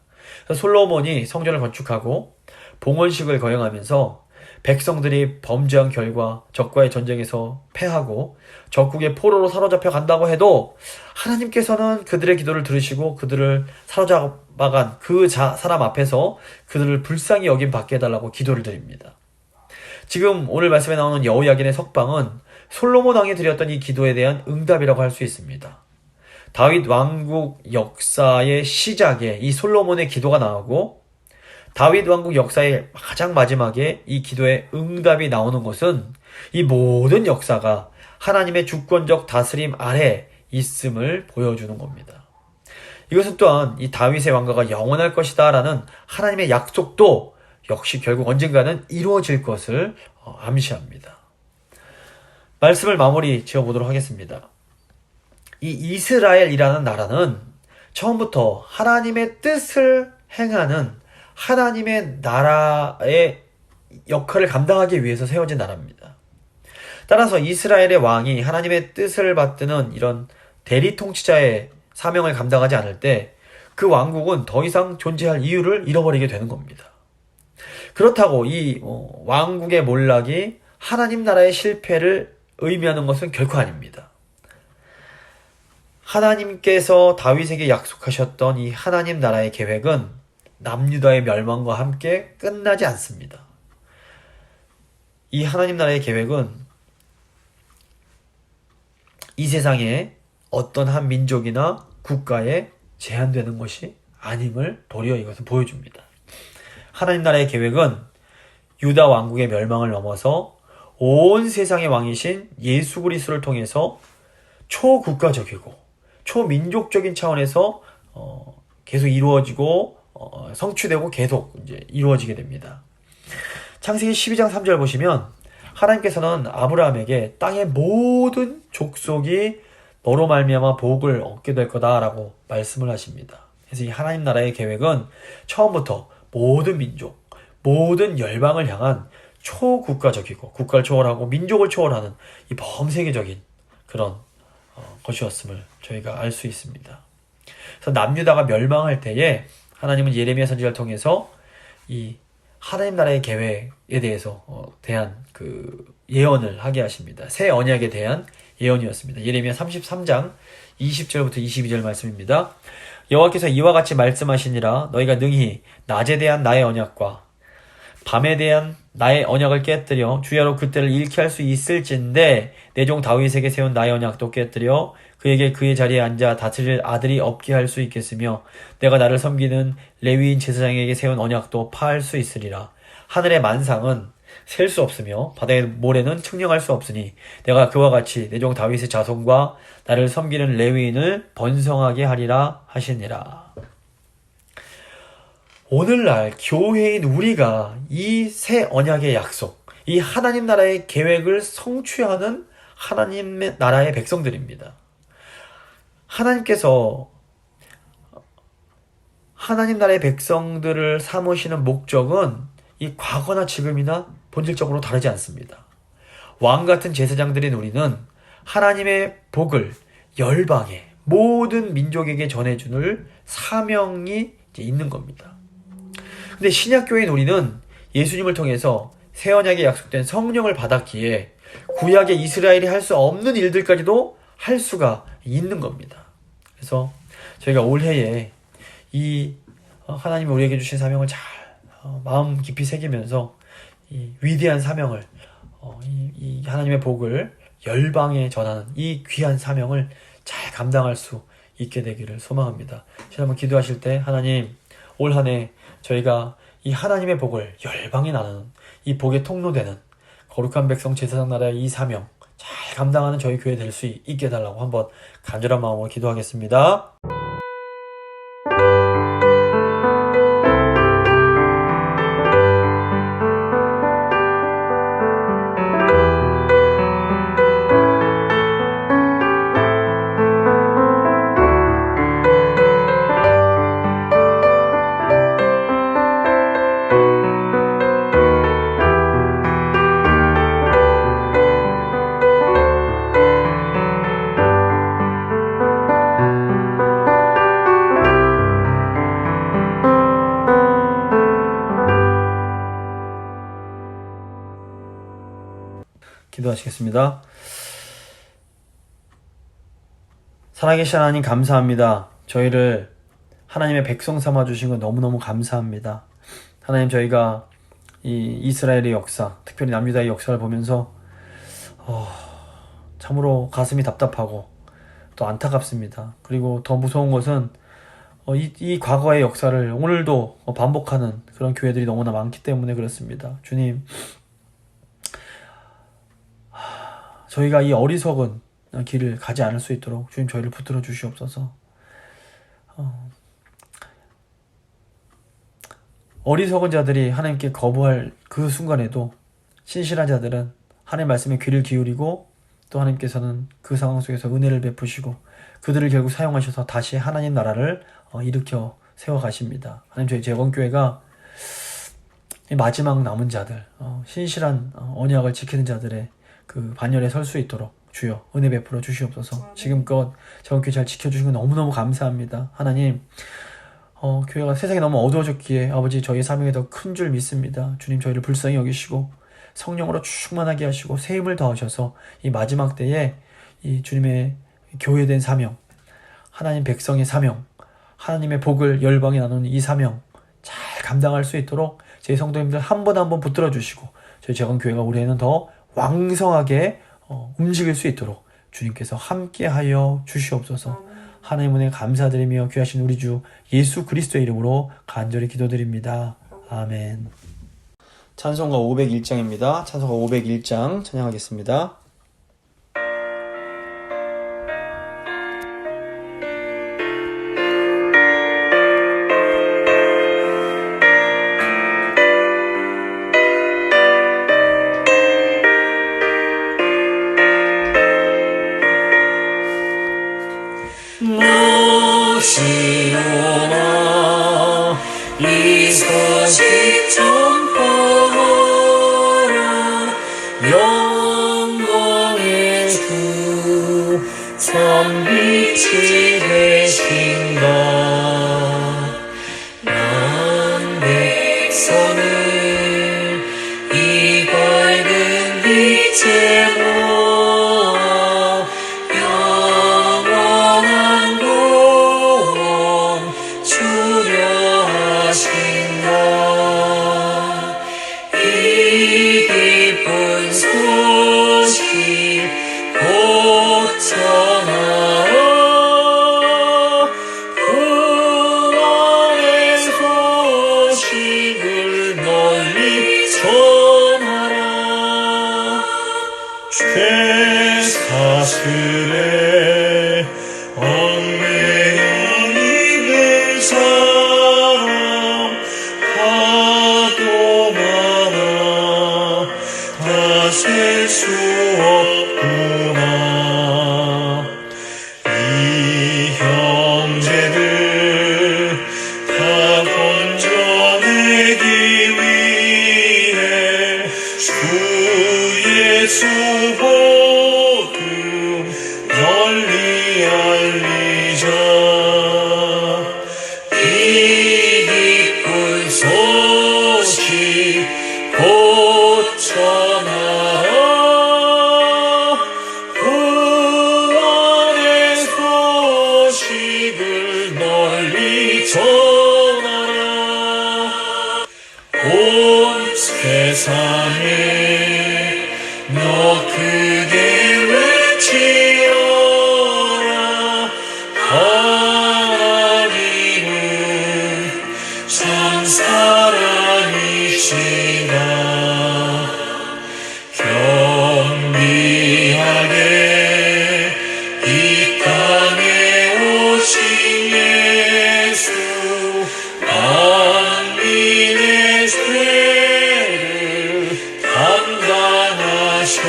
솔로몬이 성전을 건축하고 봉헌식을 거행하면서 백성들이 범죄한 결과 적과의 전쟁에서 패하고 적국의 포로로 사로잡혀 간다고 해도 하나님께서는 그들의 기도를 들으시고 그들을 사로잡아간 그 사람 앞에서 그들을 불쌍히 여김 받게 해달라고 기도를 드립니다. 지금 오늘 말씀에 나오는 여호야긴의 석방은 솔로몬 왕이 드렸던 이 기도에 대한 응답이라고 할 수 있습니다. 다윗 왕국 역사의 시작에 이 솔로몬의 기도가 나오고 다윗 왕국 역사의 가장 마지막에 이 기도의 응답이 나오는 것은 이 모든 역사가 하나님의 주권적 다스림 아래 있음을 보여주는 겁니다. 이것은 또한 이 다윗의 왕가가 영원할 것이다 라는 하나님의 약속도 역시 결국 언젠가는 이루어질 것을 암시합니다. 말씀을 마무리 지어보도록 하겠습니다. 이 이스라엘이라는 나라는 처음부터 하나님의 뜻을 행하는 하나님의 나라의 역할을 감당하기 위해서 세워진 나라입니다. 따라서 이스라엘의 왕이 하나님의 뜻을 받드는 이런 대리 통치자의 사명을 감당하지 않을 때 그 왕국은 더 이상 존재할 이유를 잃어버리게 되는 겁니다. 그렇다고 이 왕국의 몰락이 하나님 나라의 실패를 의미하는 것은 결코 아닙니다. 하나님께서 다윗에게 약속하셨던 이 하나님 나라의 계획은 남유다의 멸망과 함께 끝나지 않습니다. 이 하나님 나라의 계획은 이 세상에 어떤 한 민족이나 국가에 제한되는 것이 아님을 도리어 이것은 보여줍니다. 하나님 나라의 계획은 유다 왕국의 멸망을 넘어서 온 세상의 왕이신 예수 그리스도를 통해서 초국가적이고 초민족적인 차원에서 계속 이루어지고 성취되고 계속 이제 이루어지게 됩니다. 창세기 12장 3절 보시면 하나님께서는 아브라함에게 땅의 모든 족속이 너로 말미암아 복을 얻게 될 거다라고 말씀을 하십니다. 그래서 이 하나님 나라의 계획은 처음부터 모든 민족, 모든 열방을 향한 초국가적이고 국가를 초월하고 민족을 초월하는 이 범세계적인 그런 것이었음을 저희가 알 수 있습니다. 그래서 남유다가 멸망할 때에 하나님은 예레미야 선지자를 통해서 이 하나님 나라의 계획에 대해서 대한 그 예언을 하게 하십니다. 새 언약에 대한 예언이었습니다. 예레미야 33장 20절부터 22절 말씀입니다. 여호와께서 이와 같이 말씀하시니라. 너희가 능히 낮에 대한 나의 언약과 밤에 대한 나의 언약을 깨뜨려 주야로 그때를 잃게 할 수 있을진데 내 종 다윗에게 세운 나의 언약도 깨뜨려 그에게 그의 자리에 앉아 다스릴 아들이 없게 할 수 있겠으며 내가 나를 섬기는 레위인 제사장에게 세운 언약도 파할 수 있으리라. 하늘의 만상은 셀 수 없으며 바다의 모래는 측량할 수 없으니 내가 그와 같이 내 종 다윗의 자손과 나를 섬기는 레위인을 번성하게 하리라 하시니라. 오늘날 교회인 우리가 이 새 언약의 약속, 이 하나님 나라의 계획을 성취하는 하나님의 나라의 백성들입니다. 하나님께서 하나님 나라의 백성들을 삼으시는 목적은 이 과거나 지금이나 본질적으로 다르지 않습니다. 왕 같은 제사장들인 우리는 하나님의 복을 열방의 모든 민족에게 전해줄 사명이 있는 겁니다. 근데 신약교회인 우리는 예수님을 통해서 새 언약에 약속된 성령을 받았기에 구약의 이스라엘이 할 수 없는 일들까지도 할 수가 있는 겁니다. 그래서 저희가 올해에 이 하나님이 우리에게 주신 사명을 잘 마음 깊이 새기면서 이 위대한 사명을 이 하나님의 복을 열방에 전하는 이 귀한 사명을 잘 감당할 수 있게 되기를 소망합니다. 한번 기도하실 때 하나님 올 한 해 저희가 이 하나님의 복을 열방에 나누는 이 복의 통로되는 거룩한 백성 제사장 나라의 이 사명 잘 감당하는 저희 교회 될 수 있게 해달라고 한번 간절한 마음으로 기도하겠습니다. 기도하시겠습니다. 살아계신 하나님 감사합니다. 저희를 하나님의 백성 삼아주신 건 너무너무 감사합니다. 하나님 저희가 이 이스라엘의 역사, 특별히 남유다의 역사를 보면서 참으로 가슴이 답답하고 또 안타깝습니다. 그리고 더 무서운 것은 이 과거의 역사를 오늘도 반복하는 그런 교회들이 너무나 많기 때문에 그렇습니다. 주님, 저희가 이 어리석은 길을 가지 않을 수 있도록 주님 저희를 붙들어 주시옵소서. 어리석은 자들이 하나님께 거부할 그 순간에도 신실한 자들은 하나님 말씀에 귀를 기울이고 또 하나님께서는 그 상황 속에서 은혜를 베푸시고 그들을 결국 사용하셔서 다시 하나님 나라를 일으켜 세워가십니다. 하나님 저희 재건교회가 마지막 남은 자들, 신실한 언약을 지키는 자들의 그 반열에 설 수 있도록 주여 은혜 베풀어 주시옵소서. 지금껏 재건교회 잘 지켜주신 거 너무너무 감사합니다. 하나님 교회가 세상에 너무 어두워졌기에 아버지 저희의 사명이 더 큰 줄 믿습니다. 주님 저희를 불쌍히 여기시고 성령으로 충만하게 하시고 새 힘을 더하셔서 이 마지막 때에 이 주님의 교회된 사명, 하나님 백성의 사명, 하나님의 복을 열방에 나누는 이 사명 잘 감당할 수 있도록 제 성도님들 한 번 한 번 붙들어 주시고 저희 재건교회가 올해는 더 왕성하게 움직일 수 있도록 주님께서 함께하여 주시옵소서. 하나님 은혜 감사드리며 귀하신 우리 주 예수 그리스도의 이름으로 간절히 기도드립니다. 아멘. 찬송가 501장입니다. 찬송가 501장 찬양하겠습니다. 시온아 이 소식 전파하라 영광의 주 참 빛이 되신다 난 백성을 이 밝은 빛에 모아 영원한 구원 주려 하신다 이 기쁜 소식 곧 전하라 구원의 소식을 널리 전하라 죄사슬에 얽매여 있는 사람 하도 많아 다 셀 수 없구나 이 형제들 다 건져내기 위해 주 예수 복음 널리 알리자 이 기쁜 소식 곧 전하라 구원의 소식을 널리 전하라 온 세상에 너 크게 외치어라 하나님은 참 사랑이시다 경비하게 이 땅에 오신 예수 만민의 죄를 감당하셨다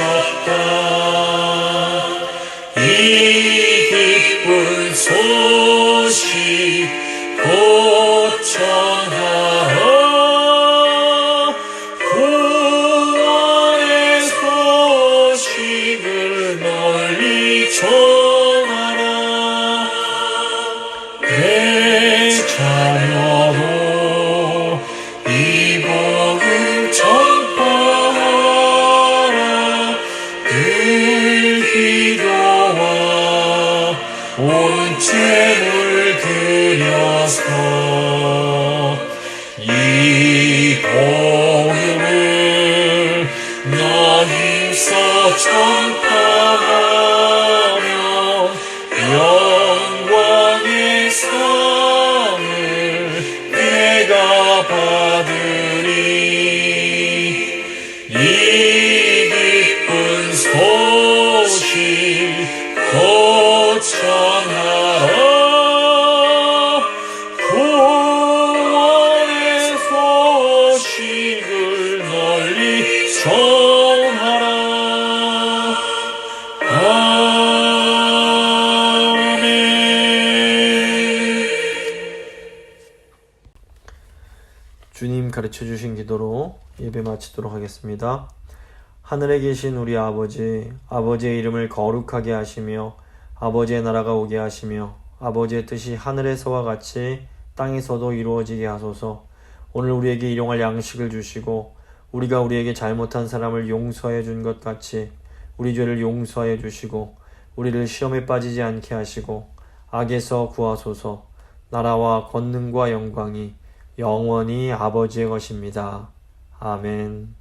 이 기쁜 소식 곧 전하라 구원의 소식을 널리 전하라 내 자녀로 이 복음 전파하라 늘 기도와 온 재물 드려서 이 복음을 너 힘써 전파하며 영광의 상을 내가 받으리 이 기쁜 소식 곧 전하라 구원의 소식을 널리 전하라 아멘 주님 가르쳐 주신 기도로 예배 마치도록 하겠습니다. 하늘에 계신 우리 아버지, 아버지의 이름을 거룩하게 하시며 아버지의 나라가 오게 하시며 아버지의 뜻이 하늘에서와 같이 땅에서도 이루어지게 하소서. 오늘 우리에게 일용할 양식을 주시고 우리가 우리에게 잘못한 사람을 용서해 준 것 같이 우리 죄를 용서해 주시고 우리를 시험에 빠지지 않게 하시고 악에서 구하소서. 나라와 권능과 영광이 영원히 아버지의 것입니다. 아멘.